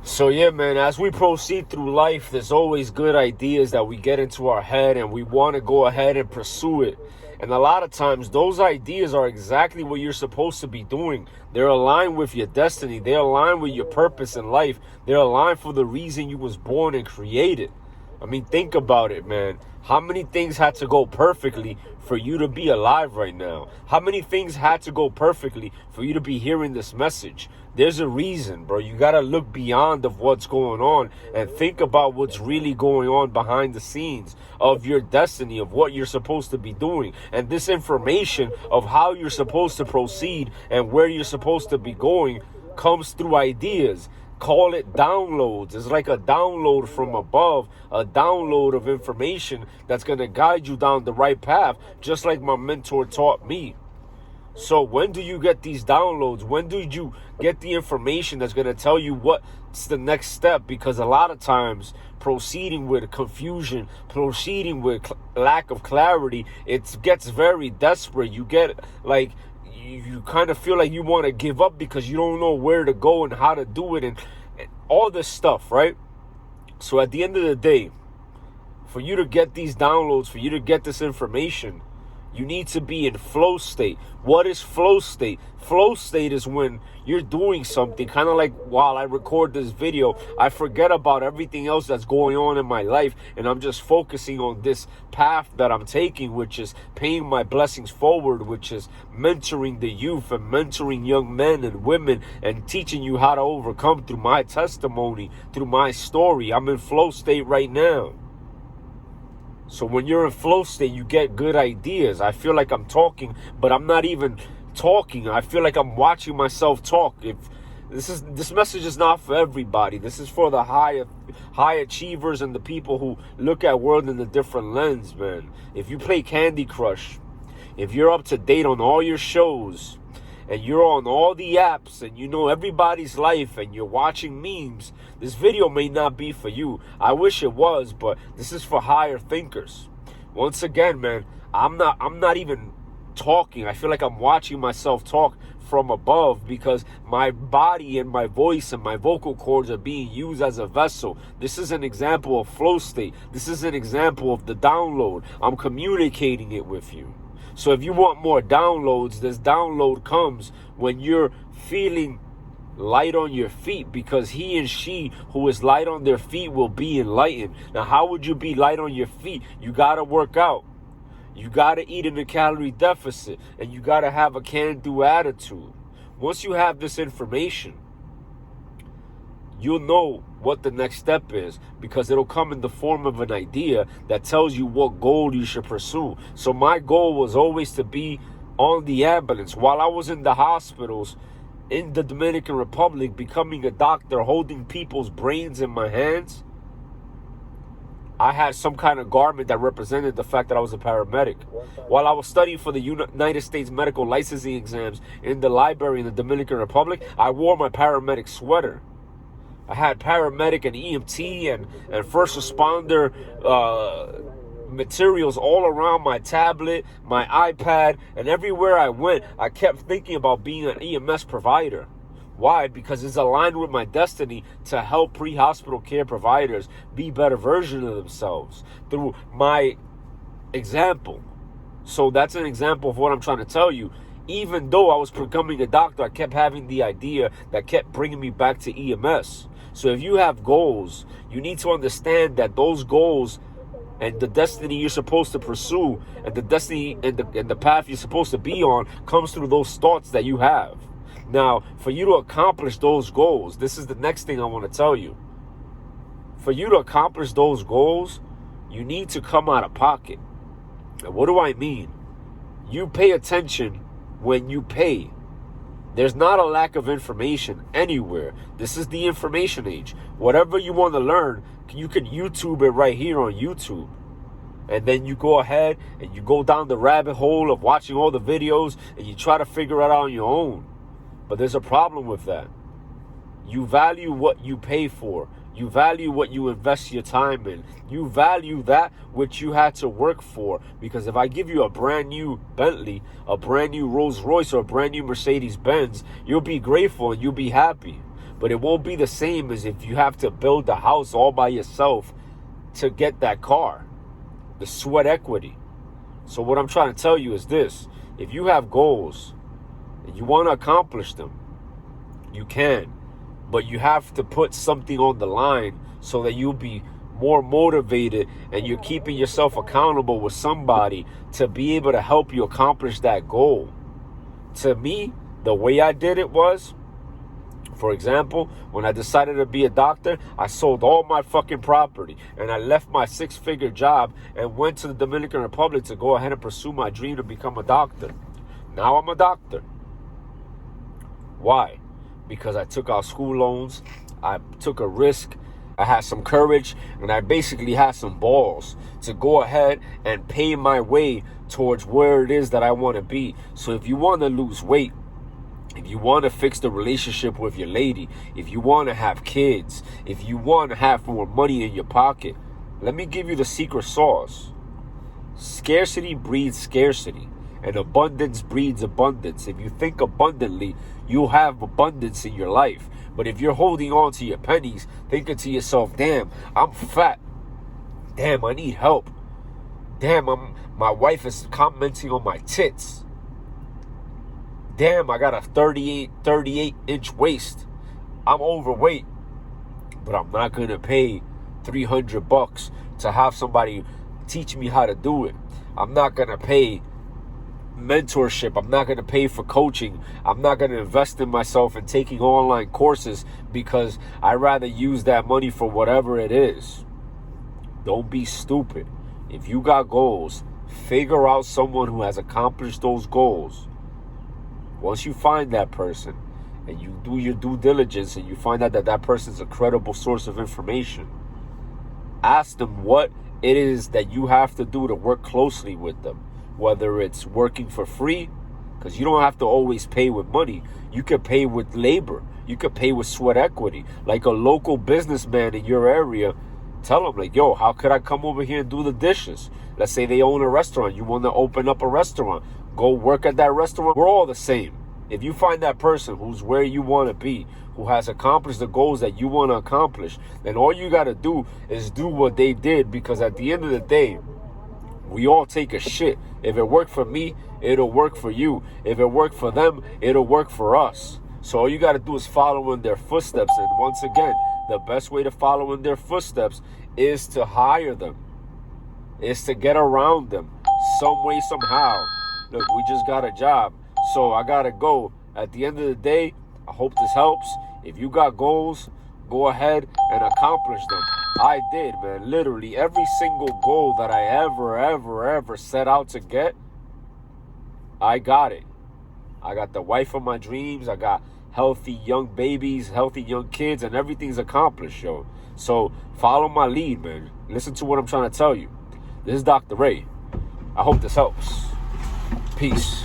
So yeah, man, as we proceed through life, there's always good ideas that we get into our head and we want to go ahead and pursue it. And a lot of times those ideas are exactly what you're supposed to be doing. They're aligned with your destiny. They're aligned with your purpose in life. They're aligned for the reason you was born and created. I mean, think about it, man. How many things had to go perfectly for you to be alive right now? How many things had to go perfectly for you to be hearing this message? There's a reason, bro. You got to look beyond of what's going on and think about what's really going on behind the scenes of your destiny, of what you're supposed to be doing. And this information of how you're supposed to proceed and where you're supposed to be going comes through ideas. Call it downloads. It's like a download from above, a download of information that's going to guide you down the right path, just like my mentor taught me. So when do you get these downloads? When do you get the information that's going to tell you what's the next step? Because a lot of times proceeding with confusion, proceeding with lack of clarity, it gets very desperate. You get like, you kind of feel like you want to give up because you don't know where to go and how to do it and all this stuff, right? So at the end of the day, for you to get these downloads, for you to get this information, you need to be in flow state. What is flow state? Flow state is when you're doing something, kind of like while I record this video, I forget about everything else that's going on in my life, and I'm just focusing on this path that I'm taking, which is paying my blessings forward, which is mentoring the youth and mentoring young men and women and teaching you how to overcome through my testimony, through my story. I'm in flow state right now. So when you're in flow state, you get good ideas. I feel like I'm talking, but I'm not even talking. I feel like I'm watching myself talk. If this message is not for everybody. This is for the high achievers and the people who look at world in a different lens, man. If you play Candy Crush, if you're up to date on all your shows, and you're on all the apps and you know everybody's life and you're watching memes, this video may not be for you. I wish it was, but this is for higher thinkers. Once again, man, I'm not even talking. I feel like I'm watching myself talk from above because my body and my voice and my vocal cords are being used as a vessel. This is an example of flow state. This is an example of the download. I'm communicating it with you. So if you want more downloads, this download comes when you're feeling light on your feet, because he and she who is light on their feet will be enlightened. Now, how would you be light on your feet? You got to work out. You got to eat in a calorie deficit, and you got to have a can-do attitude. Once you have this information, you'll know what the next step is, because it'll come in the form of an idea that tells you what goal you should pursue. So my goal was always to be on the ambulance while I was in the hospitals in the Dominican Republic, becoming a doctor, holding people's brains in my hands. I had some kind of garment that represented the fact that I was a paramedic. While I was studying for the United States medical licensing exams in the library in the Dominican Republic, I wore my paramedic sweater. I had paramedic and EMT and first responder materials all around my tablet, my iPad, and everywhere I went, I kept thinking about being an EMS provider. Why? Because it's aligned with my destiny to help pre-hospital care providers be better versions of themselves through my example. So that's an example of what I'm trying to tell you. Even though I was becoming a doctor, I kept having the idea that kept bringing me back to EMS. So if you have goals, you need to understand that those goals and the destiny you're supposed to pursue and the destiny and the path you're supposed to be on comes through those thoughts that you have. Now, for you to accomplish those goals, this is the next thing I want to tell you. For you to accomplish those goals, you need to come out of pocket. And what do I mean? You pay attention when you pay. There's not a lack of information anywhere. This is the information age. Whatever you want to learn, you can YouTube it right here on YouTube. And then you go ahead and you go down the rabbit hole of watching all the videos and you try to figure it out on your own. But there's a problem with that. You value what you pay for. You value what you invest your time in. You value that which you had to work for. Because if I give you a brand new Bentley, a brand new Rolls Royce, or a brand new Mercedes Benz, you'll be grateful and you'll be happy. but it won't be the same as if you have to build a house all by yourself to get that car. The sweat equity. So what I'm trying to tell you is this. If you have goals and you want to accomplish them, you can. But you have to put something on the line so that you'll be more motivated and you're keeping yourself accountable with somebody to be able to help you accomplish that goal. To me, the way I did it was, for example, when I decided to be a doctor, I sold all my fucking property and I left my 6-figure job and went to the Dominican Republic to go ahead and pursue my dream to become a doctor. Now I'm a doctor. Why? Because I took out school loans, I took a risk, I had some courage, and I basically had some balls to go ahead and pay my way towards where it is that I want to be. So if you want to lose weight, if you want to fix the relationship with your lady, if you want to have kids, if you want to have more money in your pocket, let me give you the secret sauce. Scarcity breeds scarcity, and abundance breeds abundance. If you think abundantly, you'll have abundance in your life. But if you're holding on to your pennies, thinking to yourself, damn, I'm fat. Damn, I need help. Damn, my wife is commenting on my tits. Damn, I got a 38-inch waist. I'm overweight. But I'm not going to pay $300 to have somebody teach me how to do it. I'm not going to pay mentorship. I'm not going to pay for coaching. I'm not going to invest in myself and taking online courses because I'd rather use that money for whatever it is. Don't be stupid. If you got goals, figure out someone who has accomplished those goals. Once you find that person and you do your due diligence and you find out that that person's a credible source of information, ask them what it is that you have to do to work closely with them. Whether it's working for free, because you don't have to always pay with money. You could pay with labor. You could pay with sweat equity. Like a local businessman in your area, tell them like, yo, how could I come over here and do the dishes? Let's say they own a restaurant. You want to open up a restaurant. Go work at that restaurant. We're all the same. If you find that person who's where you want to be, who has accomplished the goals that you want to accomplish, then all you got to do is do what they did, because at the end of the day, we all take a shit. If it worked for me, it'll work for you. If it worked for them, it'll work for us. So all you got to do is follow in their footsteps. And once again, the best way to follow in their footsteps is to hire them, is to get around them some way, somehow. Look, we just got a job, so I got to go. At the end of the day, I hope this helps. If you got goals, go ahead and accomplish them. I did, man. Literally every single goal that I ever set out to get, I got it. I got the wife of my dreams. I got healthy young babies, healthy young kids, and everything's accomplished, yo. So follow my lead, man. Listen to what I'm trying to tell you. This is Dr. Ray. I hope this helps. Peace.